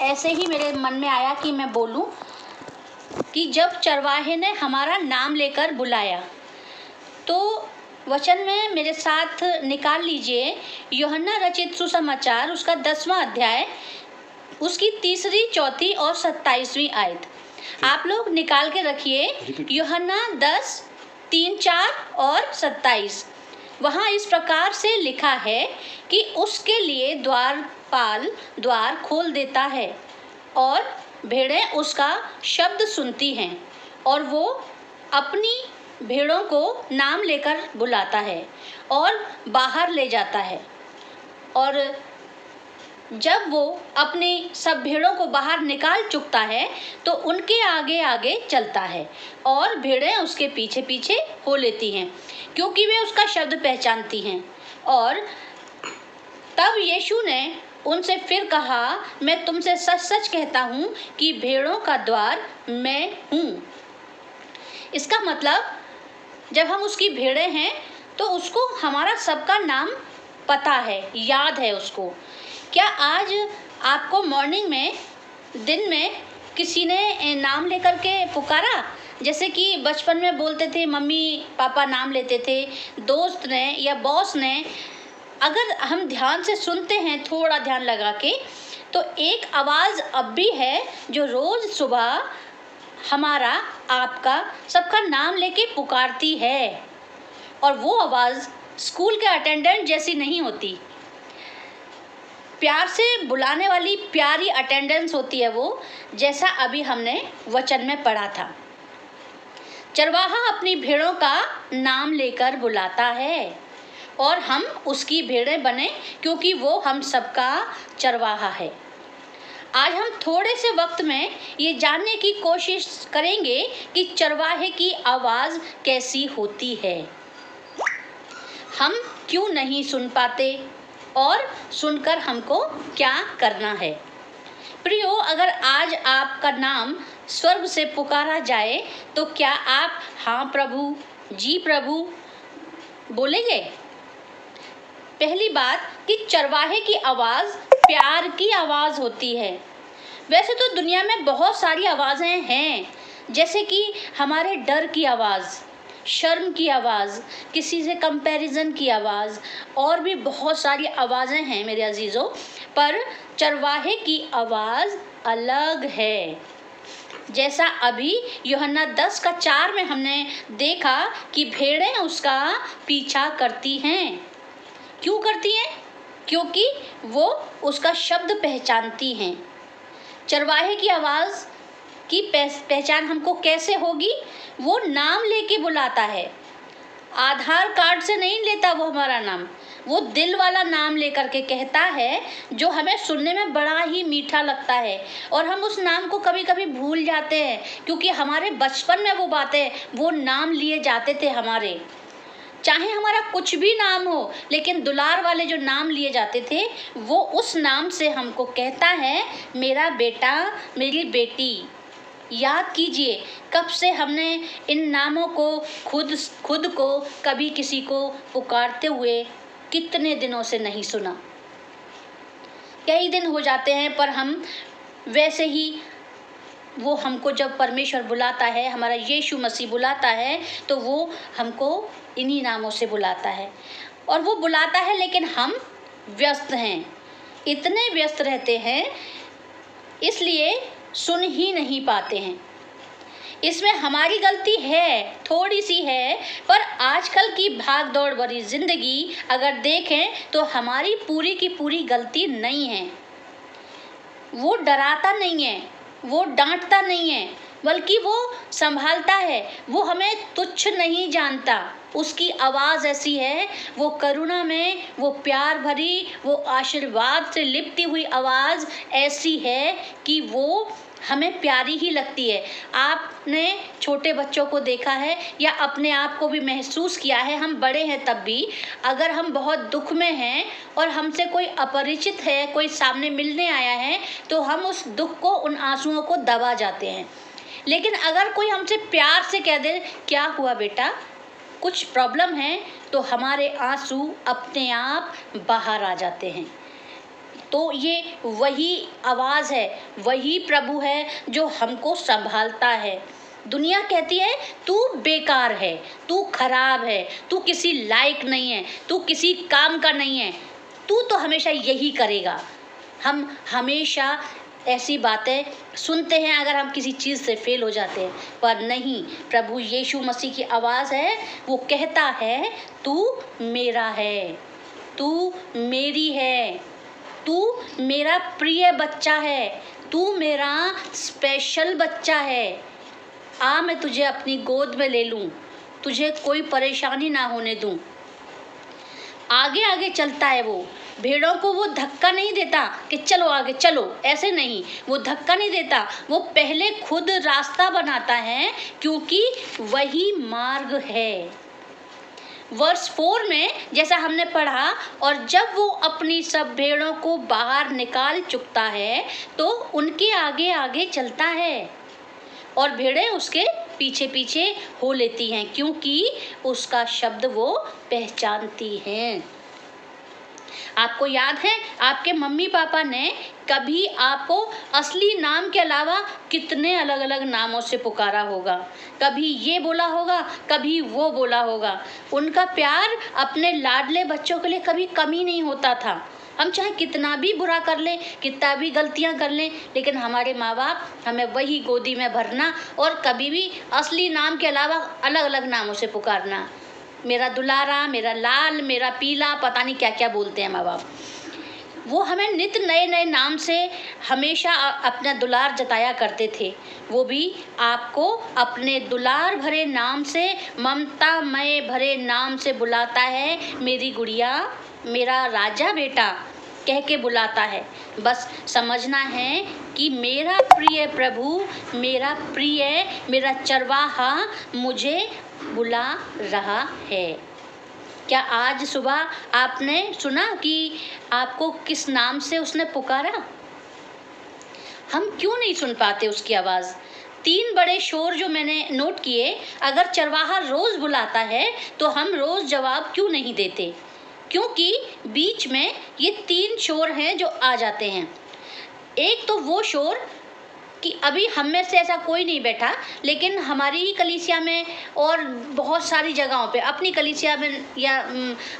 ऐसे ही मेरे मन में आया कि मैं बोलूं कि जब चरवाहे ने हमारा नाम लेकर बुलाया, तो वचन में मेरे साथ निकाल लीजिए यूहन्ना रचित सुसमाचार उसका 10वां अध्याय, उसकी 3, 4 और 27वीं आयत। आप लोग निकाल के रखिए यूहन्ना 10, 3, 4 और 27। वहाँ इस प्रकार से लिखा है कि उसके लिए द्वारपाल द्वार खोल देता है और भेड़ें उसका शब्द सुनती हैं और वो अपनी भेड़ों को नाम लेकर बुलाता है और बाहर ले जाता है। और जब वो अपनी सब भेड़ों को बाहर निकाल चुकता है तो उनके आगे आगे चलता है और भेड़ें उसके पीछे पीछे हो लेती हैं, क्योंकि वे उसका शब्द पहचानती हैं। और तब यीशु ने उनसे फिर कहा, मैं तुमसे सच सच कहता हूँ कि भेड़ों का द्वार मैं हूँ। इसका मतलब जब हम उसकी भेड़ें हैं तो उसको हमारा सबका नाम पता है, याद है उसको। क्या आज आपको मॉर्निंग में, दिन में किसी ने नाम लेकर के पुकारा? जैसे कि बचपन में बोलते थे, मम्मी पापा नाम लेते थे, दोस्त ने या बॉस ने। अगर हम ध्यान से सुनते हैं, थोड़ा ध्यान लगा के, तो एक आवाज़ अब भी है जो रोज़ सुबह हमारा, आपका, सबका नाम लेके पुकारती है। और वो आवाज़ स्कूल के अटेंडेंट जैसी नहीं होती, प्यार से बुलाने वाली प्यारी अटेंडेंस होती है वो, जैसा अभी हमने वचन में पढ़ा था। चरवाहा अपनी भेड़ों का नाम लेकर बुलाता है और हम उसकी भेड़ें बने, क्योंकि वो हम सबका चरवाहा है। आज हम थोड़े से वक्त में ये जानने की कोशिश करेंगे कि चरवाहे की आवाज़ कैसी होती है, हम क्यों नहीं सुन पाते और सुनकर हमको क्या करना है। प्रियो, अगर आज आपका नाम स्वर्ग से पुकारा जाए तो क्या आप हाँ प्रभु, जी प्रभु बोलेंगे? पहली बात कि चरवाहे की आवाज़ प्यार की आवाज़ होती है। वैसे तो दुनिया में बहुत सारी आवाज़ें हैं, जैसे कि हमारे डर की आवाज़, शर्म की आवाज़, किसी से कंपैरिजन की आवाज़, और भी बहुत सारी आवाज़ें हैं मेरे अजीज़ों। पर चरवाहे की आवाज़ अलग है। जैसा अभी यूहन्ना 10:4 में हमने देखा कि भेड़ें उसका पीछा करती हैं। क्यों करती हैं? क्योंकि वो उसका शब्द पहचानती हैं। चरवाहे की आवाज़ की पहचान हमको कैसे होगी? वो नाम लेके बुलाता है, आधार कार्ड से नहीं लेता वो हमारा नाम, वो दिल वाला नाम लेकर के कहता है, जो हमें सुनने में बड़ा ही मीठा लगता है। और हम उस नाम को कभी कभी भूल जाते हैं, क्योंकि हमारे बचपन में वो बातें, वो नाम लिए जाते थे हमारे। चाहे हमारा कुछ भी नाम हो, लेकिन दुलार वाले जो नाम लिए जाते थे, वो उस नाम से हमको कहता है, मेरा बेटा, मेरी बेटी। याद कीजिए, कब से हमने इन नामों को खुद को कभी किसी को पुकारते हुए कितने दिनों से नहीं सुना। कई दिन हो जाते हैं, पर हम वैसे ही, वो हमको जब परमेश्वर बुलाता है, हमारा यीशु मसीह बुलाता है, तो वो हमको इन्हीं नामों से बुलाता है। और वो बुलाता है, लेकिन हम व्यस्त हैं, इतने व्यस्त रहते हैं, इसलिए सुन ही नहीं पाते हैं। इसमें हमारी गलती है, थोड़ी सी है, पर आजकल की भाग दौड़ भरी जिंदगी अगर देखें तो हमारी पूरी की पूरी गलती नहीं है। वो डराता नहीं है, वो डांटता नहीं है, बल्कि वो संभालता है। वो हमें तुच्छ नहीं जानता। उसकी आवाज़ ऐसी है, वो करुणा में, वो प्यार भरी, वो आशीर्वाद से लिपटी हुई आवाज़ ऐसी है कि वो हमें प्यारी ही लगती है। आपने छोटे बच्चों को देखा है या अपने आप को भी महसूस किया है, हम बड़े हैं तब भी, अगर हम बहुत दुख में हैं और हमसे कोई अपरिचित है, कोई सामने मिलने आया है, तो हम उस दुख को, उन आंसुओं को दबा जाते हैं। लेकिन अगर कोई हमसे प्यार से कह दे, क्या हुआ बेटा, कुछ प्रॉब्लम है, तो हमारे आंसू अपने आप बाहर आ जाते हैं। तो ये वही आवाज़ है, वही प्रभु है जो हमको संभालता है। दुनिया कहती है तू बेकार है, तू खराब है, तू किसी लायक नहीं है, तू किसी काम का नहीं है, तू तो हमेशा यही करेगा। हम हमेशा ऐसी बातें सुनते हैं अगर हम किसी चीज़ से फेल हो जाते हैं, पर नहीं, प्रभु यीशु मसीह की आवाज़ है, वो कहता है तू मेरा है, तू मेरी है, तू मेरा प्रिय बच्चा है, तू मेरा स्पेशल बच्चा है। आ मैं तुझे अपनी गोद में ले लूँ, तुझे कोई परेशानी ना होने दूँ। आगे आगे चलता है वो, भेड़ों को वो धक्का नहीं देता कि चलो आगे चलो, ऐसे नहीं, वो धक्का नहीं देता, वो पहले खुद रास्ता बनाता है, क्योंकि वही मार्ग है। वर्स 4 में जैसा हमने पढ़ा, और जब वो अपनी सब भेड़ों को बाहर निकाल चुकता है तो उनके आगे आगे चलता है और भेड़ें उसके पीछे पीछे हो लेती हैं, क्योंकि उसका शब्द वो पहचानती हैं। आपको याद है आपके मम्मी पापा ने कभी आपको असली नाम के अलावा कितने अलग अलग नामों से पुकारा होगा, कभी ये बोला होगा, कभी वो बोला होगा। उनका प्यार अपने लाडले बच्चों के लिए कभी कमी नहीं होता था। हम चाहे कितना भी बुरा कर लें, कितना भी गलतियां कर लें, लेकिन हमारे माँ बाप हमें वही गोदी में भरना और कभी भी असली नाम के अलावा अलग अलग नामों से पुकारना। मेरा दुलारा, मेरा लाल, मेरा पीला, पता नहीं क्या क्या बोलते हैं माँ बाप। वो हमें नित नए नए नाम से हमेशा अपना दुलार जताया करते थे। वो भी आपको अपने दुलार भरे नाम से, ममतामय भरे नाम से बुलाता है, मेरी गुड़िया, मेरा राजा बेटा कह के बुलाता है। बस समझना है कि मेरा प्रिय प्रभु, मेरा प्रिय, मेरा चरवाहा मुझे बुला रहा है। क्या आज सुबह आपने सुना कि आपको किस नाम से उसने पुकारा? हम क्यों नहीं सुन पाते उसकी आवाज़? 3 बड़े शोर जो मैंने नोट किए, अगर चरवाहा रोज़ बुलाता है तो हम रोज़ जवाब क्यों नहीं देते? क्योंकि बीच में ये 3 शोर हैं जो आ जाते हैं। एक तो वो शोर कि अभी हम में से ऐसा कोई नहीं बैठा, लेकिन हमारी ही कलीसिया में और बहुत सारी जगहों पे, अपनी कलीसिया में या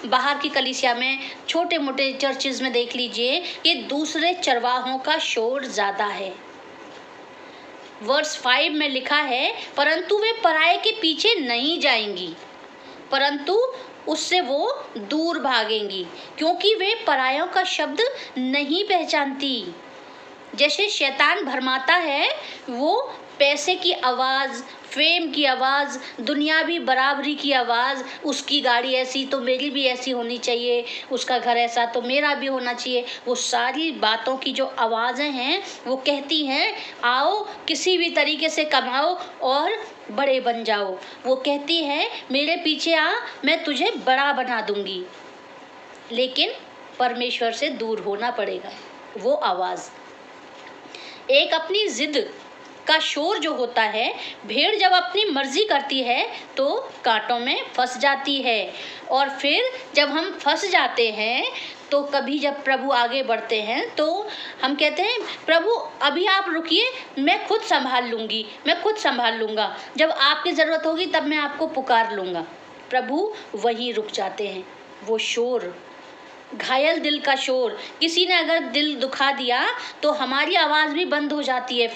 बाहर की कलीसिया में, छोटे मोटे चर्चेज़ में देख लीजिए कि दूसरे चरवाहों का शोर ज़्यादा है। वर्स 5 में लिखा है, परंतु वे पराये के पीछे नहीं जाएंगी, परंतु उससे वो दूर भागेंगी, क्योंकि वे परायों का शब्द नहीं पहचानती। जैसे शैतान भरमाता है, वो पैसे की आवाज़, फेम की आवाज़, दुनियावी बराबरी की आवाज़, उसकी गाड़ी ऐसी तो मेरी भी ऐसी होनी चाहिए, उसका घर ऐसा तो मेरा भी होना चाहिए, वो सारी बातों की जो आवाज़ें हैं वो कहती हैं आओ किसी भी तरीके से कमाओ और बड़े बन जाओ। वो कहती है मेरे पीछे आ, मैं तुझे बड़ा बना दूंगी। लेकिन परमेश्वर से दूर होना पड़ेगा। वो आवाज़, एक अपनी जिद का शोर जो होता है, भेड़ जब अपनी मर्जी करती है तो कांटों में फंस जाती है, और फिर जब हम फंस जाते हैं तो कभी जब प्रभु आगे बढ़ते हैं तो हम कहते हैं प्रभु अभी आप रुकिए, मैं खुद संभाल लूँगी, मैं खुद संभाल लूँगा, जब आपकी ज़रूरत होगी तब मैं आपको पुकार लूँगा। प्रभु वहीं रुक जाते हैं। वो शोर, घायल दिल का शोर, किसी ने अगर दिल दुखा दिया तो हमारी आवाज़ भी बंद हो जाती है।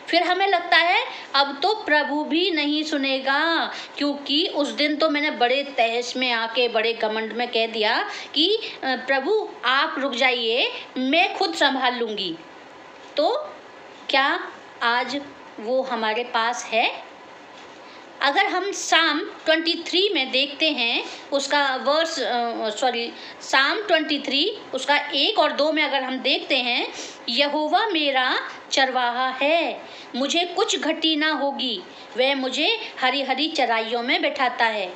फिर हमें लगता है अब तो प्रभु भी नहीं सुनेगा, क्योंकि उस दिन तो मैंने बड़े तहस में आके, बड़े घमंड में कह दिया कि प्रभु आप रुक जाइए, मैं खुद संभाल लूँगी। तो क्या आज वो हमारे पास है? अगर हम साम 23 में देखते हैं, उसका साम 23 उसका 1 और 2 में अगर हम देखते हैं, यहोवा मेरा चरवाहा है, मुझे कुछ घटी ना होगी, वह मुझे हरी हरी चराइयों में बैठाता है,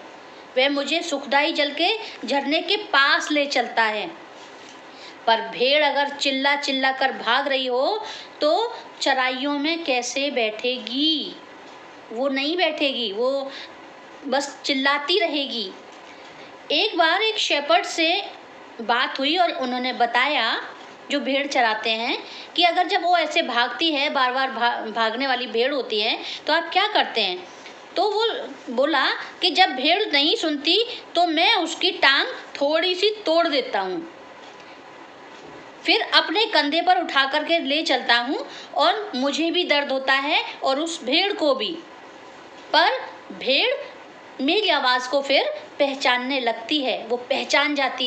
वह मुझे सुखदाई जल के झरने के पास ले चलता है। पर भेड़ अगर चिल्ला चिल्ला कर भाग रही हो तो चराइयों में कैसे बैठेगी? वो नहीं बैठेगी, वो बस चिल्लाती रहेगी। एक बार एक शेपर्ड से बात हुई और उन्होंने बताया जो भेड़ चराते हैं कि अगर जब वो ऐसे भागती है, बार बार भागने वाली भेड़ होती है, तो आप क्या करते हैं? तो वो बोला कि जब भेड़ नहीं सुनती तो मैं उसकी टांग थोड़ी सी तोड़ देता हूँ, फिर अपने कंधे पर उठा करके ले चलता हूँ और मुझे भी दर्द होता है और उस भेड़ को भी, पर भेड़ मेरी आवाज़ को फिर पहचानने लगती है, वो पहचान जाती है।